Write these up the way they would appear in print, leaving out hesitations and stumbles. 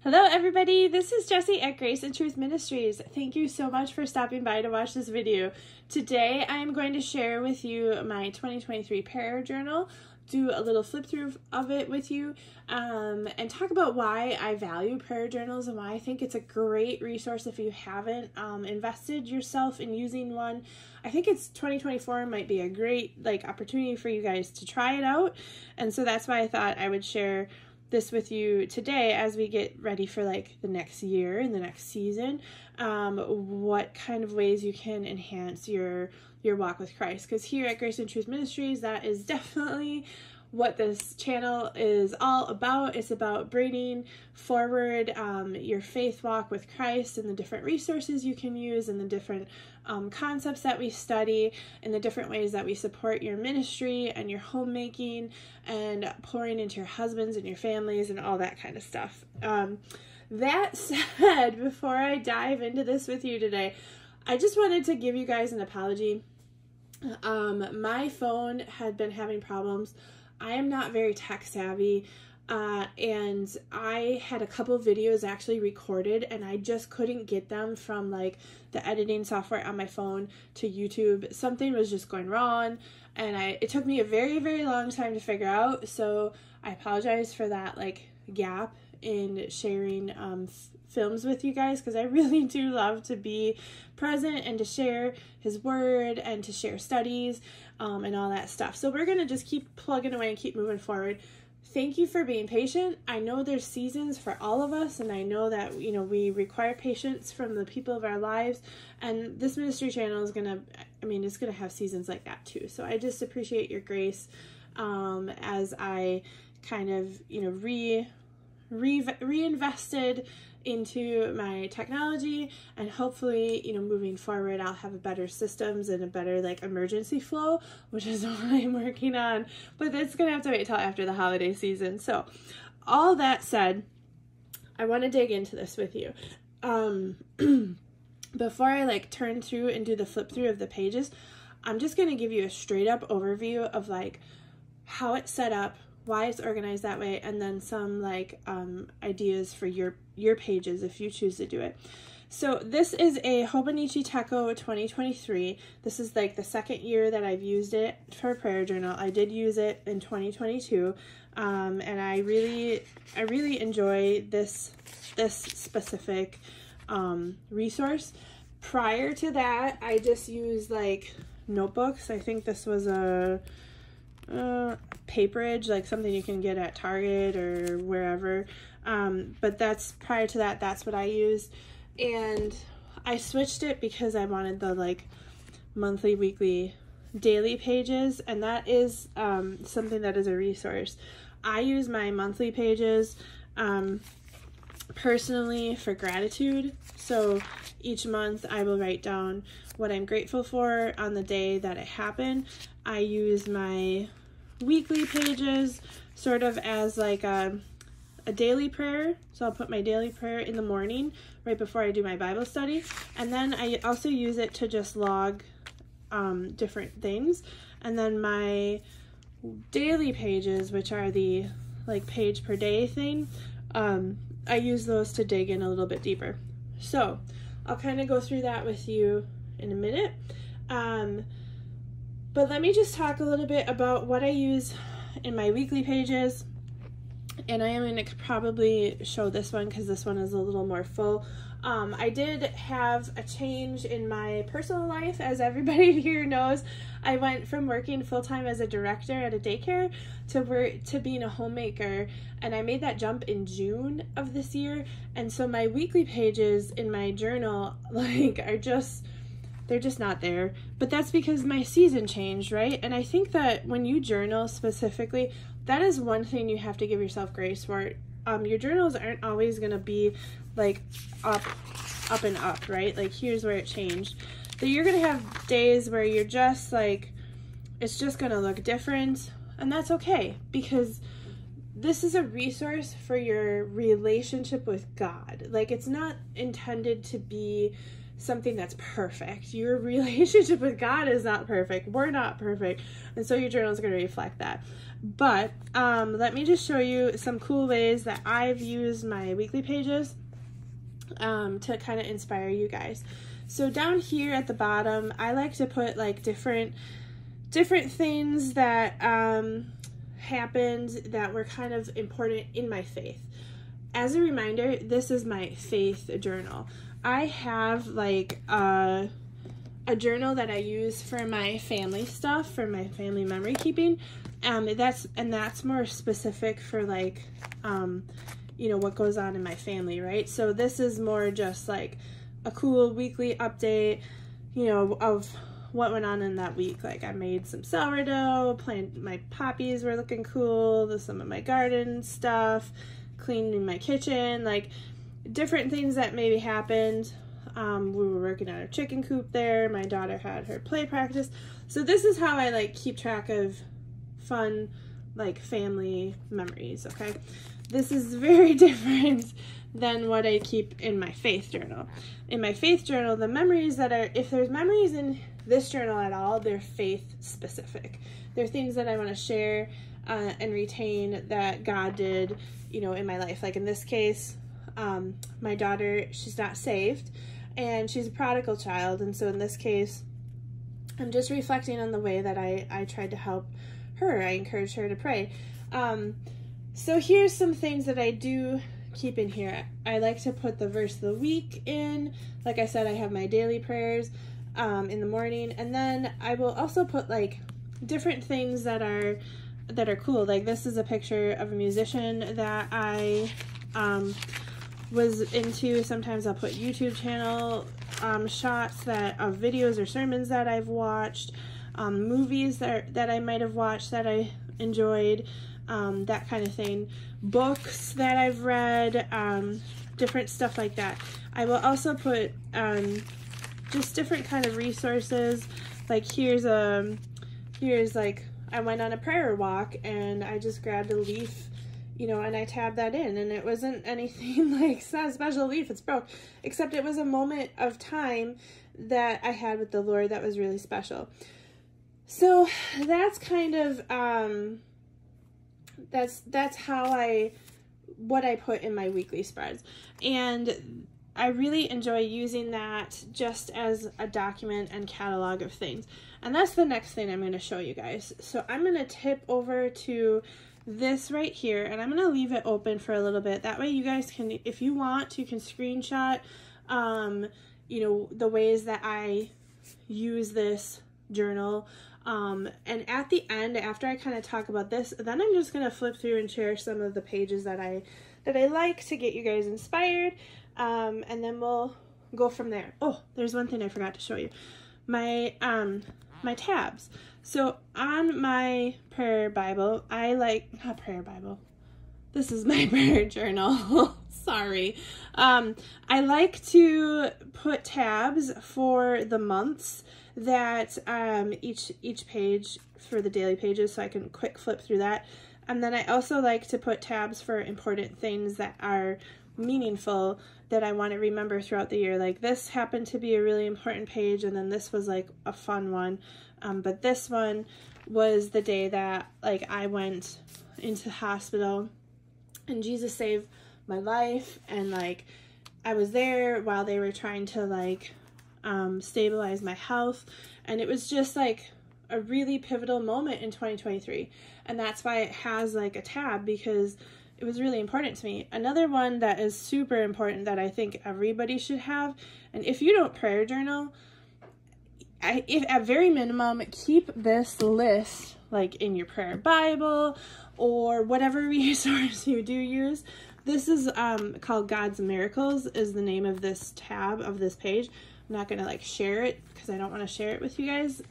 Hello everybody, this is Jessie at Grace and Truth Ministries. Thank you so much for stopping by to watch this video. Today I am going to share with you my 2023 prayer journal, do a little flip through of it with you, and talk about why I value prayer journals and why I think it's a great resource if you haven't invested yourself in using one. I think it's 2024 might be a great opportunity for you guys to try it out, and so that's why I thought I would share this with you today as we get ready for the next year and the next season, what kind of ways you can enhance your walk with Christ. Because here at Grace and Truth Ministries, that is definitely what this channel is all about. It's about bringing forward your faith walk with Christ and the different resources you can use and the different concepts that we study and the different ways that we support your ministry and your homemaking and pouring into your husbands and your families and all that kind of stuff. That said, before I dive into this with you today, I just wanted to give you guys an apology. My phone had been having problems. I am not very tech savvy, and I had a couple videos actually recorded and I just couldn't get them from the editing software on my phone to YouTube. Something was just going wrong, and it took me a very, very long time to figure out, so I apologize for that gap in sharing films with you guys, because I really do love to be present and to share his word and to share studies and all that stuff. So we're going to just keep plugging away and keep moving forward. Thank you for being patient. I know there's seasons for all of us, and I know that we require patience from the people of our lives, and this ministry channel is it's gonna have seasons like that too. So I just appreciate your grace as I kind of reinvested into my technology, and hopefully moving forward I'll have better systems and a better emergency flow, which is what I'm working on, but it's gonna have to wait till after the holiday season. So all that said, I want to dig into this with you. Before I turn through and do the flip through of the pages, I'm just going to give you a straight up overview of how it's set up, why it's organized that way, and then some ideas for your pages if you choose to do it. So this is a Hobonichi Techo 2023. This is the second year that I've used it for a prayer journal. I did use it in 2022, and I really enjoy this specific resource. Prior to that, I just used notebooks. I think this was a paperage, something you can get at Target or wherever, but that's prior to that, that's what I used. And I switched it because I wanted the monthly, weekly, daily pages, and that is something that is a resource. I use my monthly pages personally for gratitude. So each month I will write down what I'm grateful for on the day that it happened. I use my weekly pages sort of as a daily prayer. So I'll put my daily prayer in the morning right before I do my Bible study. And then I also use it to just log different things. And then my daily pages, which are the page per day thing, I use those to dig in a little bit deeper. So I'll kind of go through that with you in a minute. But let me just talk a little bit about what I use in my weekly pages. And I am going to probably show this one because this one is a little more full. I did have a change in my personal life, as everybody here knows. I went from working full-time as a director at a daycare to being a homemaker, and I made that jump in June of this year. And so my weekly pages in my journal they're just not there. But that's because my season changed, right? And I think that when you journal specifically, that is one thing you have to give yourself grace for. Your journals aren't always going to be up and up, right? Here's where it changed. But you're going to have days where you're just it's just going to look different, and that's okay, because this is a resource for your relationship with God. It's not intended to be something that's perfect. Your relationship with God is not perfect. We're not perfect. And so your journal is going to reflect that. But let me just show you some cool ways that I've used my weekly pages to kind of inspire you guys. So down here at the bottom, I like to put like different things that happened that were kind of important in my faith. As a reminder, this is my faith journal. I have like a journal that I use for my family stuff, for my family memory keeping. That's more specific for like you know, what goes on in my family, right? So this is more just like a cool weekly update, you know, of what went on in that week. Like I made some sourdough, my poppies were looking cool, some of my garden stuff, cleaning my kitchen, like different things that maybe happened. We were working on our chicken coop there. My daughter had her play practice. So this is how I like keep track of fun, like family memories, okay? This is very different than what I keep in my faith journal. In my faith journal, the memories that are, if there's memories in this journal at all, they're faith specific. They're things that I want to share and retain that God did, you know, in my life. Like in this case, my daughter, she's not saved and she's a prodigal child. And so in this case, I'm just reflecting on the way that I tried to help her. I encouraged her to pray. So here's some things that I do keep in here. I like to put the verse of the week in. Like I said, I have my daily prayers in the morning, and then I will also put like different things that are cool. Like this is a picture of a musician that I was into. Sometimes I'll put YouTube channel shots of videos or sermons that I've watched, movies that I might have watched that I enjoyed, that kind of thing, books that I've read, different stuff like that. I will also put just different kind of resources. Like here's like I went on a prayer walk and I just grabbed a leaf, you know, and I tabbed that in, and it wasn't anything like, it's not a special leaf, it's broke, except it was a moment of time that I had with the Lord that was really special. So that's kind of that's how what I put in my weekly spreads, and I really enjoy using that just as a document and catalog of things. And that's the next thing I'm going to show you guys. So I'm going to tip over to this right here, and I'm going to leave it open for a little bit. That way you guys can, if you want, you can screenshot, you know, the ways that I use this journal. And at the end, after I kind of talk about this, then I'm just going to flip through and share some of the pages that I like to get you guys inspired. And then we'll go from there. Oh, there's one thing I forgot to show you. My tabs. So on my prayer Bible, not prayer Bible. This is my prayer journal. Sorry. I like to put tabs for the months that each page for the daily pages, so I can quick flip through that. And then I also like to put tabs for important things that are meaningful that I want to remember throughout the year. Like this happened to be a really important page, and then this was like a fun one. But this one was the day that like I went into the hospital and Jesus saved my life, and like I was there while they were trying to like stabilize my health, and it was just like a really pivotal moment in 2023, and that's why it has like a tab, because it was really important to me. Another one that is super important that I think everybody should have, and if you don't prayer journal, if at very minimum, keep this list like in your prayer Bible or whatever resource you do use. This is called God's Miracles is the name of this tab of this page. I'm not going to like share it because I don't want to share it with you guys.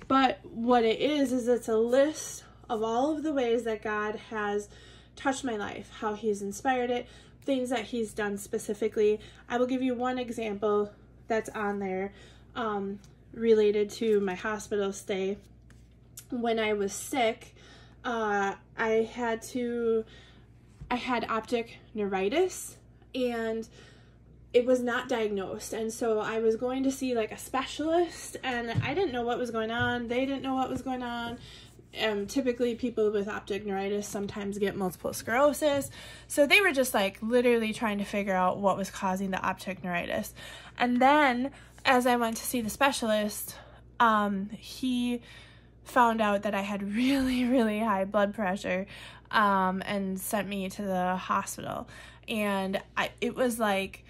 But what it is it's a list of all of the ways that God has touched my life, how he's inspired it, things that he's done specifically. I will give you one example that's on there related to my hospital stay. When I was sick, I had optic neuritis, and it was not diagnosed. And so I was going to see like a specialist, and I didn't know what was going on. They didn't know what was going on. Typically people with optic neuritis sometimes get multiple sclerosis. So they were just like literally trying to figure out what was causing the optic neuritis. And then as I went to see the specialist, he found out that I had really, really high blood pressure, and sent me to the hospital. And it was like,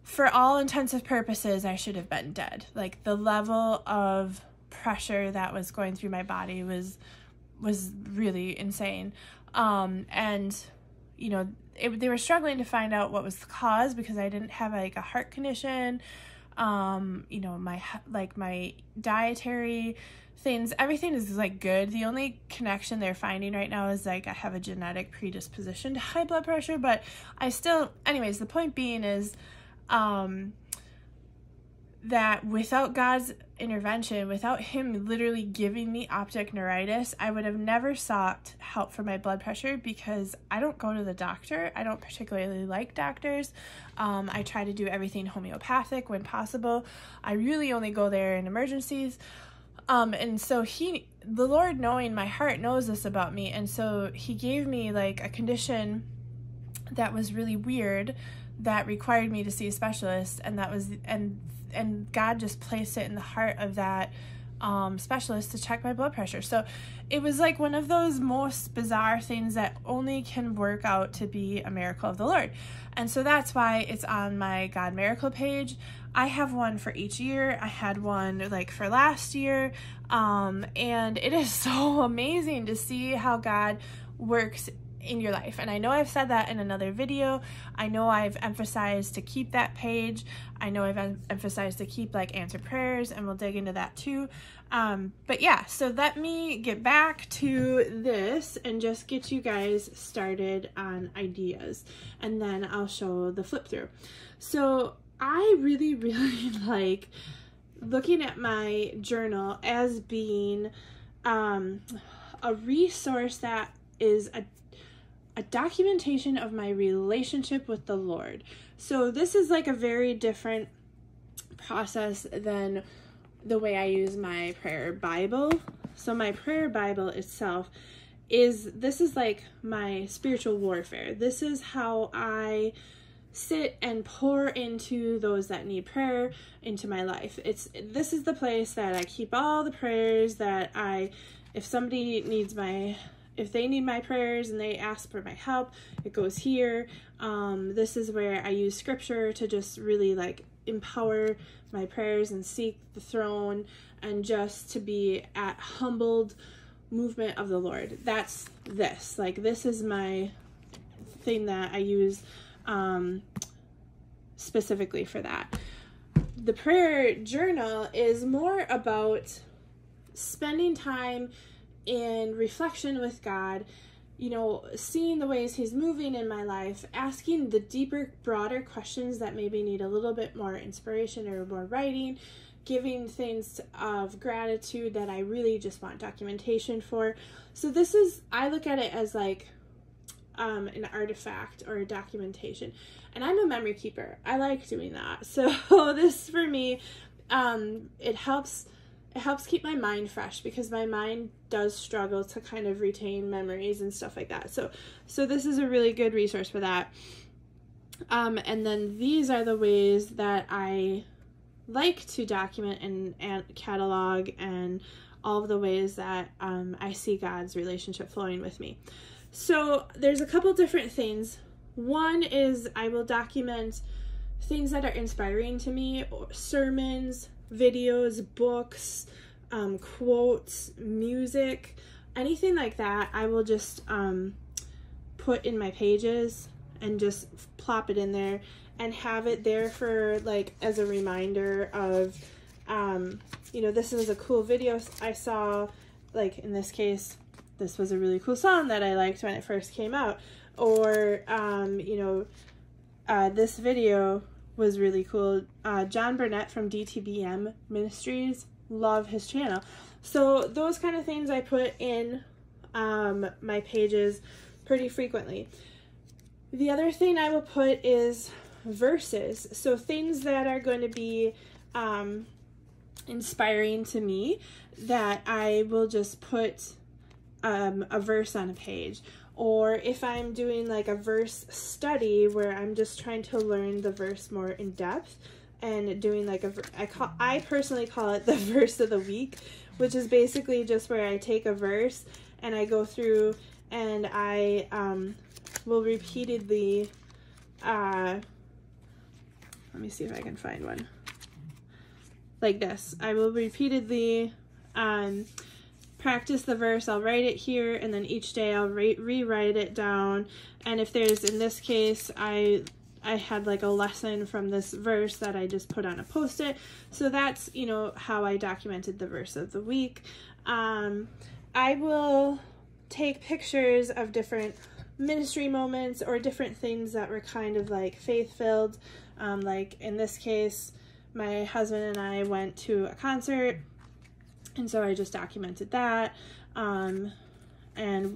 for all intents and purposes, I should have been dead. Like, the level of pressure that was going through my body was really insane. And, you know, they were struggling to find out what was the cause, because I didn't have like a heart condition. You know, my dietary things, everything is like good. The only connection they're finding right now is like I have a genetic predisposition to high blood pressure, but I still, anyways, the point being is, that without God's intervention, without him literally giving me optic neuritis, I would have never sought help for my blood pressure, because I don't go to the doctor. I don't particularly like doctors. I try to do everything homeopathic when possible. I really only go there in emergencies. And so the Lord, knowing my heart, knows this about me. And so he gave me like a condition that was really weird, that required me to see a specialist, and that was, and God just placed it in the heart of that specialist to check my blood pressure. So it was like one of those most bizarre things that only can work out to be a miracle of the Lord. And so that's why it's on my God Miracle page. I have one for each year. I had one like for last year. And it is so amazing to see how God works in your life. And I know I've said that in another video. I know I've emphasized to keep that page. I know I've emphasized to keep like answered prayers, and we'll dig into that too. But yeah, so let me get back to this and just get you guys started on ideas, and then I'll show the flip through. So I really, really like looking at my journal as being a resource that is a documentation of my relationship with the Lord. So this is like a very different process than the way I use my prayer Bible. So my prayer Bible itself this is like my spiritual warfare. This is how I sit and pour into those that need prayer into my life. This is the place that I keep all the prayers that if they need my prayers and they ask for my help, it goes here. This is where I use scripture to just really like empower my prayers and seek the throne, and just to be at humbled movement of the Lord. That's this. Like, this is my thing that I use specifically for that. The prayer journal is more about spending time in reflection with God, you know, seeing the ways he's moving in my life, asking the deeper, broader questions that maybe need a little bit more inspiration or more writing, giving things of gratitude that I really just want documentation for. So I look at it as like an artifact or a documentation, and I'm a memory keeper. I like doing that. So this for me, it helps keep my mind fresh, because my mind does struggle to kind of retain memories and stuff like that. So this is a really good resource for that. And then these are the ways that I like to document and catalog, and all of the ways that I see God's relationship flowing with me. So there's a couple different things. One is I will document things that are inspiring to me, or sermons, videos, books, quotes, music, anything like that. I will just put in my pages and just plop it in there and have it there for like as a reminder of you know, this is a cool video I saw. Like in this case, this was a really cool song that I liked when it first came out, or you know, this video was really cool. John Burnett from DTBM Ministries, love his channel. So those kind of things I put in my pages pretty frequently. The other thing I will put is verses. So things that are going to be inspiring to me, that I will just put a verse on a page. Or if I'm doing like a verse study where I'm just trying to learn the verse more in depth, and doing like I personally call it the verse of the week, which is basically just where I take a verse and I go through and I will repeatedly, let me see if I can find one, like this. I will repeatedly practice the verse. I'll write it here, and then each day I'll rewrite it down. And if there's, in this case, I had like a lesson from this verse that I just put on a post-it. So that's, you know, how I documented the verse of the week. I will take pictures of different ministry moments or different things that were kind of like faith-filled. Like in this case, my husband and I went to a concert, and so I just documented that. And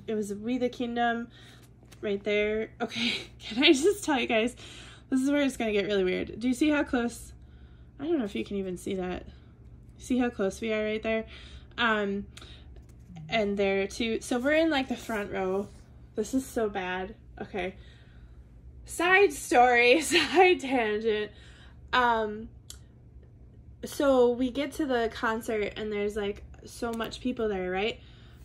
it was We the Kingdom right there. Okay, can I just tell you guys, this is where it's gonna get really weird. Do you see how close? I don't know if you can even see that. See how close we are right there? And there too. So we're in like the front row. This is so bad. Okay. Side story, side tangent. So we get to the concert and there's like so much people there, right?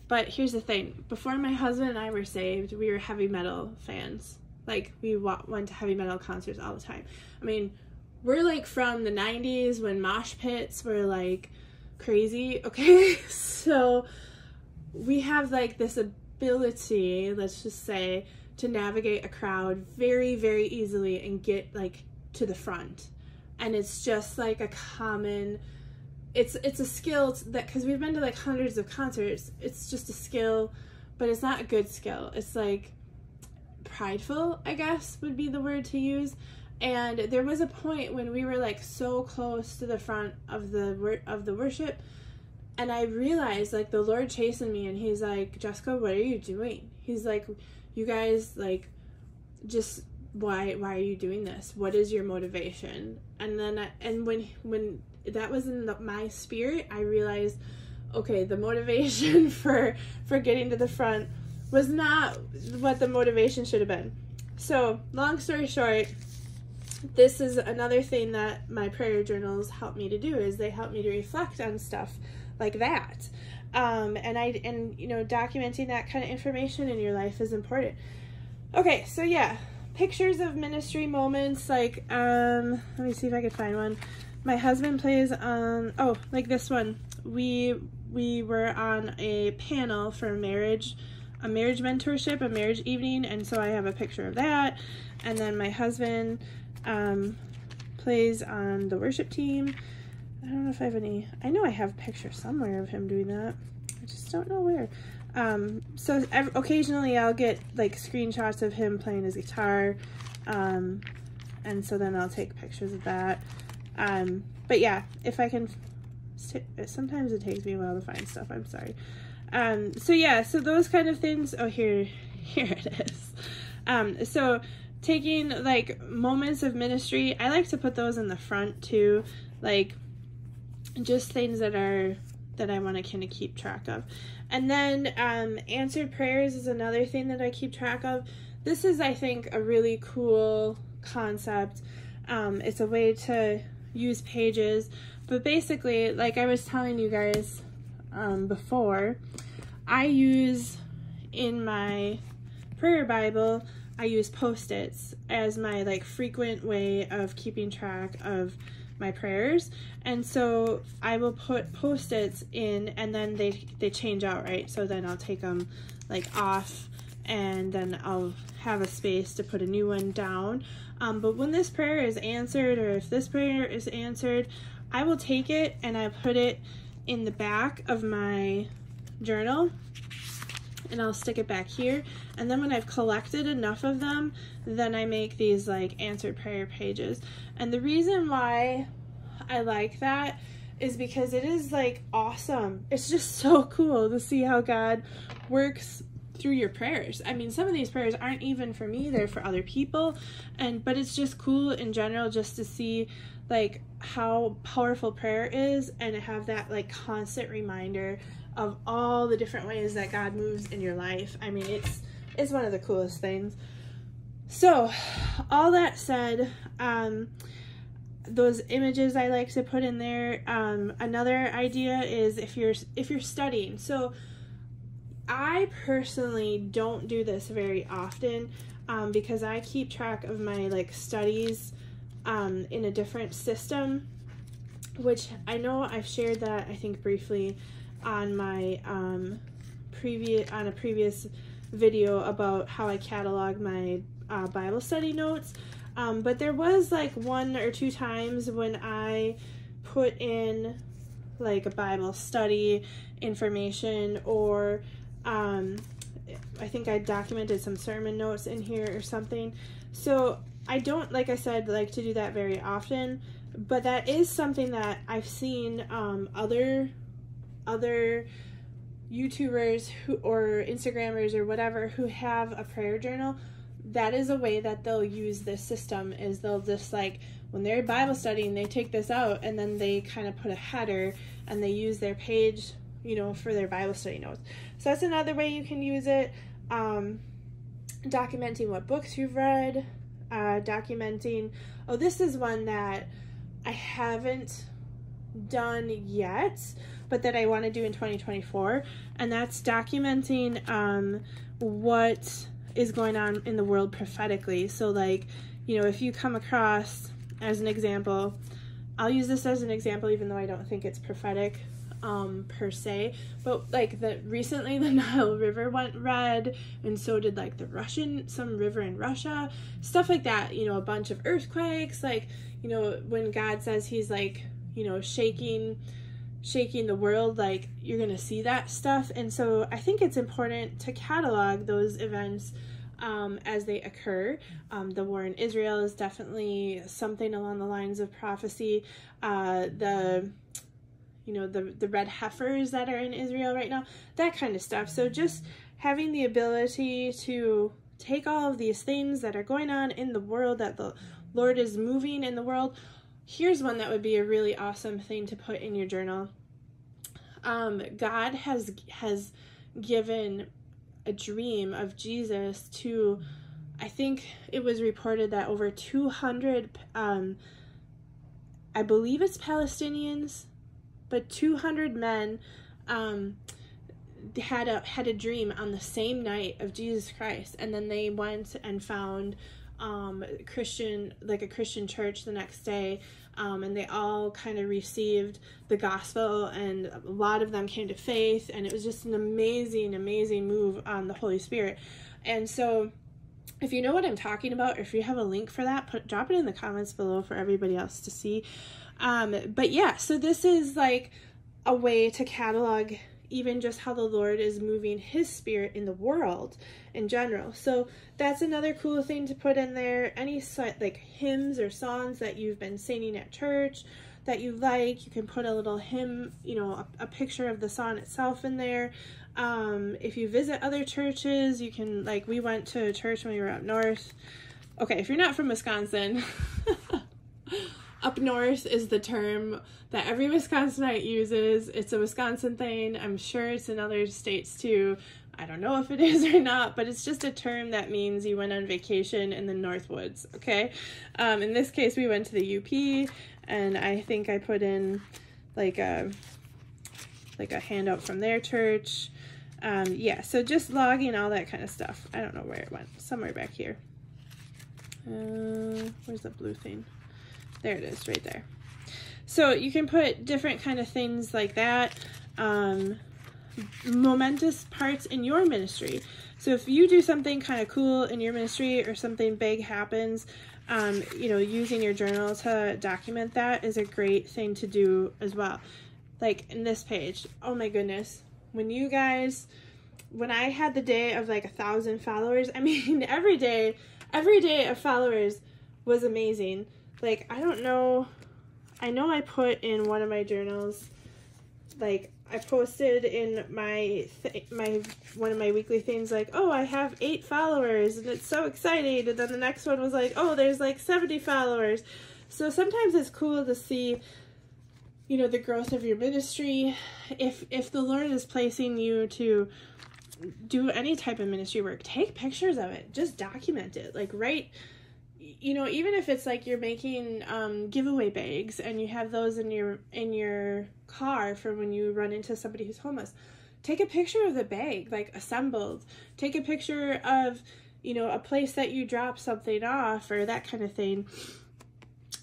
But here's the thing. Before my husband and I were saved, we were heavy metal fans. Like, we went to heavy metal concerts all the time. I mean, we're like from the 90s when mosh pits were like crazy, okay? So we have like this ability, let's just say, to navigate a crowd very, very easily and get like to the front. And it's just like a common, it's a skill that, because we've been to like hundreds of concerts, it's just a skill, but it's not a good skill. It's like prideful, I guess would be the word to use. And there was a point when we were like so close to the front of the worship, and I realized like the Lord chasing me, and he's like, Jessica, what are you doing? He's like, you guys, like, just why are you doing this? What is your motivation? And then when that was in my spirit, I realized, okay, the motivation for getting to the front was not what the motivation should have been. So long story short, this is another thing that my prayer journals help me to do, is they help me to reflect on stuff like that. And you know, documenting that kind of information in your life is important. Okay, so yeah, pictures of ministry moments, like, let me see if I can find one. My husband plays on, oh, like this one. We were on a panel for a marriage mentorship, a marriage evening, and so I have a picture of that. And then my husband plays on the worship team. I don't know if I have any, I know I have a picture somewhere of him doing that. I just don't know where. So occasionally I'll get like screenshots of him playing his guitar, and so then I'll take pictures of that. But yeah, if I can, sometimes it takes me a while to find stuff, I'm sorry. So yeah, so those kind of things. Oh, here it is. So taking like moments of ministry, I like to put those in the front too, like just things that I want to kind of keep track of. And then answered prayers is another thing that I keep track of. This is, I think, a really cool concept. It's a way to use pages, but basically, like I was telling you guys before, I use, in my prayer Bible, I use Post-its as my like frequent way of keeping track of my prayers. And so I will put Post-its in, and then they change out, right? So then I'll take them like off, and then I'll have a space to put a new one down. But when this prayer is answered, or if this prayer is answered, I will take it and I put it in the back of my journal, and I'll stick it back here. And then when I've collected enough of them, then I make these like answered prayer pages. And the reason why I like that is because it is like awesome. It's just so cool to see how God works through your prayers. I mean, some of these prayers aren't even for me, they're for other people, but it's just cool in general just to see like how powerful prayer is, and to have that like constant reminder of all the different ways that God moves in your life. I mean, it's one of the coolest things. So all that said, those images I like to put in there. Another idea is if you're studying. So I personally don't do this very often, because I keep track of my like studies in a different system, which I know I've shared that I think briefly on my previous video about how I catalog my Bible study notes. But there was like 1 or 2 times when I put in like a Bible study information, or I think I documented some sermon notes in here or something. So I don't, like I said, like to do that very often, but that is something that I've seen other YouTubers who, or Instagrammers or whatever, who have a prayer journal. That is a way that they'll use this system, is they'll just like, when they're Bible studying, they take this out and then they kind of put a header and they use their page, you know, for their Bible study notes. So that's another way you can use it. Documenting what books you've read, documenting, oh, this is one that I haven't done yet, but that I want to do in 2024, and that's documenting what is going on in the world prophetically. So like, you know, if you come across, as an example, I'll use this as an example even though I don't think it's prophetic per se, but like recently the Nile River went red, and so did like some river in Russia, stuff like that, you know, a bunch of earthquakes, like, you know, when God says he's like, you know, shaking the world, like you're gonna see that stuff. And so I think it's important to catalog those events as they occur. The war in Israel is definitely something along the lines of prophecy. The red heifers that are in Israel right now, that kind of stuff. So just having the ability to take all of these things that are going on in the world, that the Lord is moving in the world. Here's one that would be a really awesome thing to put in your journal. God has given a dream of Jesus to, I think it was reported that over 200, I believe it's Palestinians, but 200 men had a dream on the same night of Jesus Christ, and then they went and found a Christian church the next day, and they all kind of received the gospel, and a lot of them came to faith, and it was just an amazing move on the Holy Spirit. And so if you know what I'm talking about, or if you have a link for that, drop it in the comments below for everybody else to see. But yeah, so this is like a way to catalog even just how the Lord is moving his spirit in the world in general. So that's another cool thing to put in there. Any like hymns or songs that you've been singing at church that you like, you can put a little hymn, you know, a picture of the song itself in there. If you visit other churches, you can, like, we went to a church when we were up north. Okay, if you're not from Wisconsin, up north is the term that every Wisconsinite uses. It's a Wisconsin thing. I'm sure it's in other states too. I don't know if it is or not, but it's just a term that means you went on vacation in the Northwoods, okay? In this case, we went to the UP, and I think I put in like a handout from their church. Yeah, so just logging all that kind of stuff. I don't know where it went. Somewhere back here. Where's the blue thing? There it is, right there. So you can put different kind of things like that. Momentous parts in your ministry. So if you do something kind of cool in your ministry, or something big happens, you know, using your journal to document that is a great thing to do as well. Like in this page, oh my goodness, when I had the day of like 1,000 followers, I mean, every day of followers was amazing. Like, I don't know, I know I put in one of my journals like I posted in my one of my weekly things like, oh, I have 8 followers and it's so exciting, and then the next one was like, oh, there's like 70 followers. So sometimes it's cool to see, you know, the growth of your ministry. If the Lord is placing you to do any type of ministry work, take pictures of it. Just document it. Like, write, you know, even if it's like you're making giveaway bags and you have those in your car for when you run into somebody who's homeless, take a picture of the bag, like assembled. Take a picture of, you know, a place that you drop something off or that kind of thing.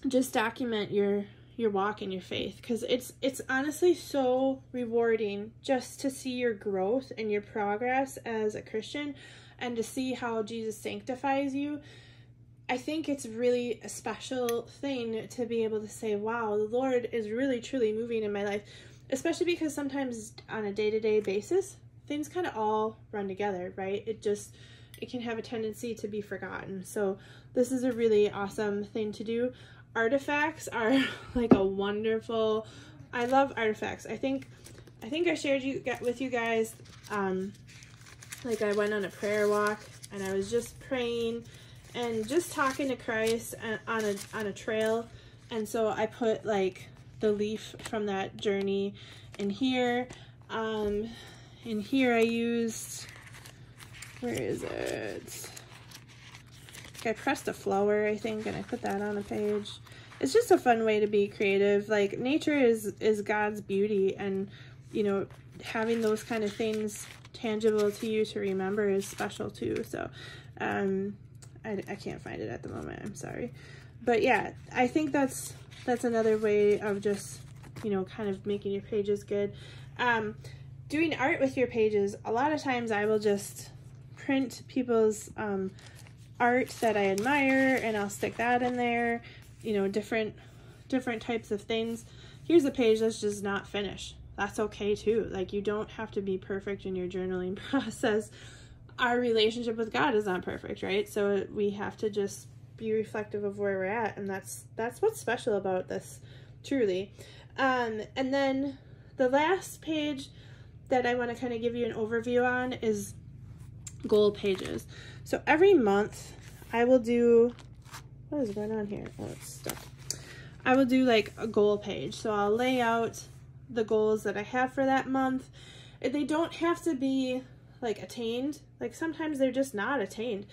Just document your walk in your faith, because it's honestly so rewarding just to see your growth and your progress as a Christian, and to see how Jesus sanctifies you. I think it's really a special thing to be able to say, wow, the Lord is really truly moving in my life, especially because sometimes on a day-to-day basis things kind of all run together, right? It can have a tendency to be forgotten. So this is a really awesome thing to do. Artifacts are like a wonderful, I love artifacts. I think I shared with you guys, like I went on a prayer walk and I was just praying and just talking to Christ on a trail, and so I put like the leaf from that journey in here. In here I used, where is it? I pressed a flower, I think, and I put that on a page. It's just a fun way to be creative. Like, nature is God's beauty, and, you know, having those kind of things tangible to you to remember is special too. So I can't find it at the moment, I'm sorry. But yeah, I think that's another way of just, you know, kind of making your pages good. Doing art with your pages, a lot of times I will just print people's art that I admire, and I'll stick that in there, you know, different types of things. Here's a page that's just not finished. That's okay too. Like, you don't have to be perfect in your journaling process. Our relationship with God is not perfect, right? So we have to just be reflective of where we're at, and that's what's special about this, truly. And then the last page that I want to kind of give you an overview on is goal pages. So every month I will do, what is going on here? Oh, it's stuck. I will do like a goal page. So I'll lay out the goals that I have for that month. They don't have to be like attained. Like, sometimes they're just not attained.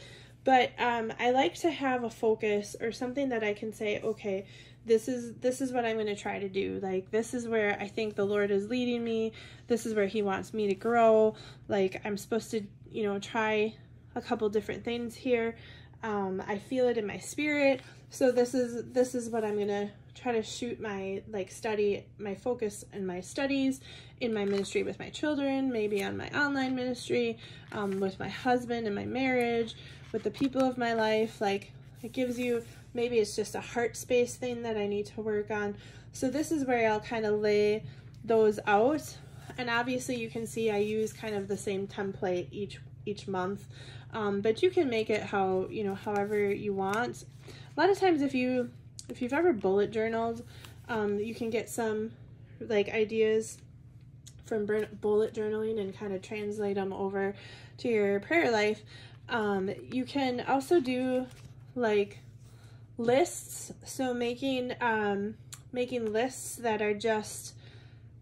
But I like to have a focus or something that I can say, okay, this is what I'm going to try to do. Like, this is where I think the Lord is leading me. This is where he wants me to grow. Like, I'm supposed to, you know, try a couple different things here. I feel it in my spirit. So this is what I'm going to try to shoot my, like, study, my focus in my studies, in my ministry with my children, maybe on my online ministry, with my husband and my marriage, with the people of my life. Like, it gives you, maybe it's just a heart space thing that I need to work on. So this is where I'll kind of lay those out. And obviously you can see I use kind of the same template each month. But you can make it how, you know, however you want. A lot of times if you've ever bullet journaled, you can get some like ideas from bullet journaling and kind of translate them over to your prayer life. You can also do like lists. So making lists that are just,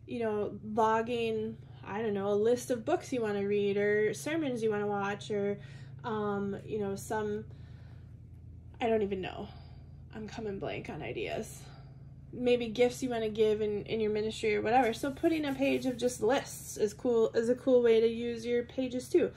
you know, logging, I don't know, a list of books you want to read or sermons you want to watch, or you know, some, I don't even know, I'm coming blank on ideas. Maybe gifts you want to give in your ministry or whatever. So putting a page of just lists is a cool way to use your pages too.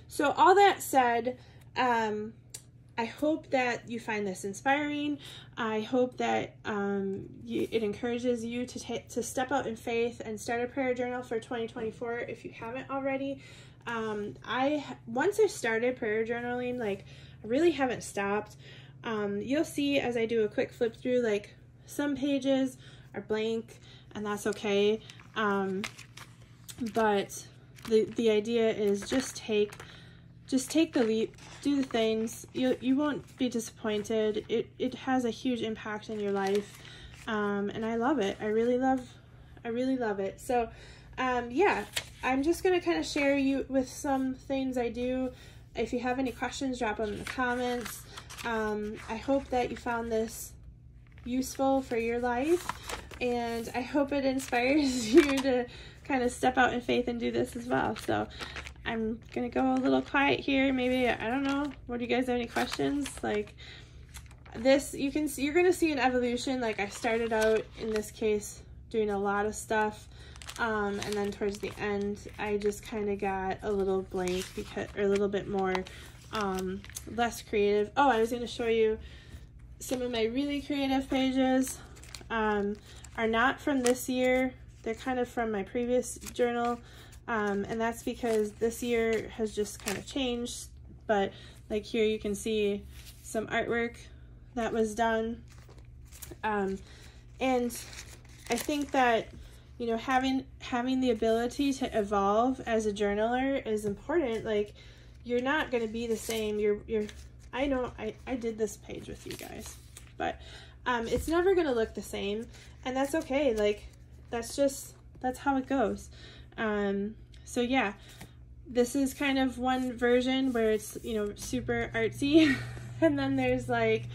So all that said, I hope that you find this inspiring. I hope that it encourages you to step out in faith and start a prayer journal for 2024 if you haven't already. Once I started prayer journaling, like, I really haven't stopped. You'll see as I do a quick flip through, like, some pages are blank, and that's okay. But the idea is just take the leap, do the things. You won't be disappointed. It has a huge impact in your life, and I love it. I really love it. So yeah, I'm just going to kind of share you with some things I do. If you have any questions, drop them in the comments. I hope that you found this useful for your life, and I hope it inspires you to kind of step out in faith and do this as well. So I'm gonna go a little quiet here. Maybe, I don't know, what do you guys have any questions? Like this, you can see, you're gonna see an evolution. Like I started out in this case doing a lot of stuff, and then towards the end I just kind of got a little blank, because, or a little bit more less creative. Oh, I was going to show you some of my really creative pages. Are not from this year. They're kind of from my previous journal, and that's because this year has just kind of changed. But like here you can see some artwork that was done, and I think that, you know, having the ability to evolve as a journaler is important. Like, you're not going to be the same. I know I did this page with you guys, but it's never going to look the same, and that's okay. Like, that's how it goes. So yeah, this is kind of one version where it's, you know, super artsy, and then there's like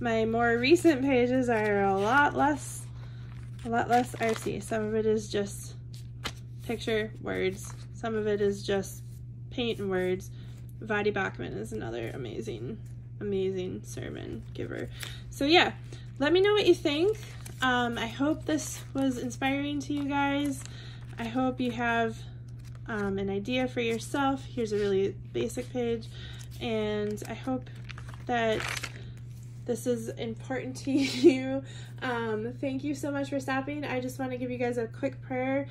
my more recent pages are a lot less artsy. Some of it is just picture, words. Some of it is just paint and words. Vadi Bachman is another amazing sermon giver. So yeah, let me know what you think. I hope this was inspiring to you guys. I hope you have an idea for yourself. Here's a really basic page, and I hope that this is important to you. Thank you so much for stopping. I just want to give you guys a quick prayer.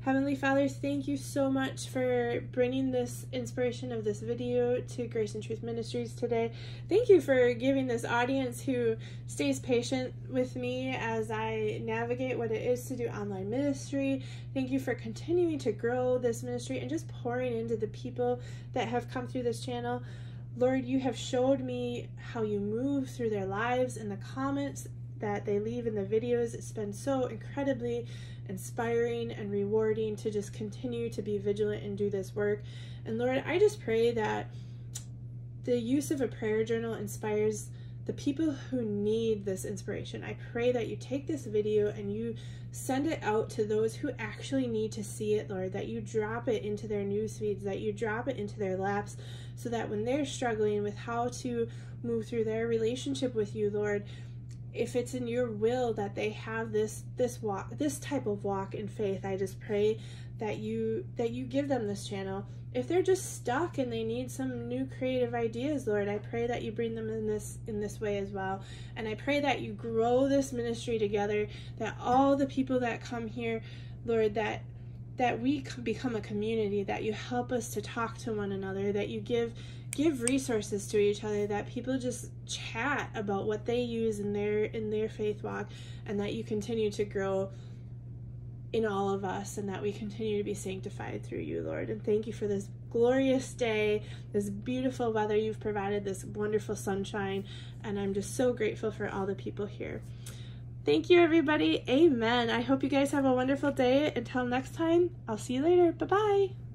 Heavenly Father, thank you so much for bringing this inspiration of this video to Grace and Truth Ministries today. Thank you for giving this audience who stays patient with me as I navigate what it is to do online ministry. Thank you for continuing to grow this ministry and just pouring into the people that have come through this channel. Lord, you have showed me how you move through their lives in the comments that they leave in the videos. It's been so incredibly inspiring and rewarding to just continue to be vigilant and do this work. And Lord, I just pray that the use of a prayer journal inspires the people who need this inspiration. I pray that you take this video and you send it out to those who actually need to see it, Lord, that you drop it into their news feeds, that you drop it into their laps, so that when they're struggling with how to move through their relationship with you, Lord, if it's in your will that they have this type of walk in faith, I just pray that you give them this channel. If they're just stuck and they need some new creative ideas, Lord, I pray that you bring them in this way as well. And I pray that you grow this ministry together, that all the people that come here, Lord, that we become a community, that you help us to talk to one another, that you give resources to each other, that people just chat about what they use in their faith walk, and that you continue to grow in all of us, and that we continue to be sanctified through you, Lord. And thank you for this glorious day, this beautiful weather you've provided, this wonderful sunshine, and I'm just so grateful for all the people here. Thank you, everybody. Amen. I hope you guys have a wonderful day. Until next time, I'll see you later. Bye-bye.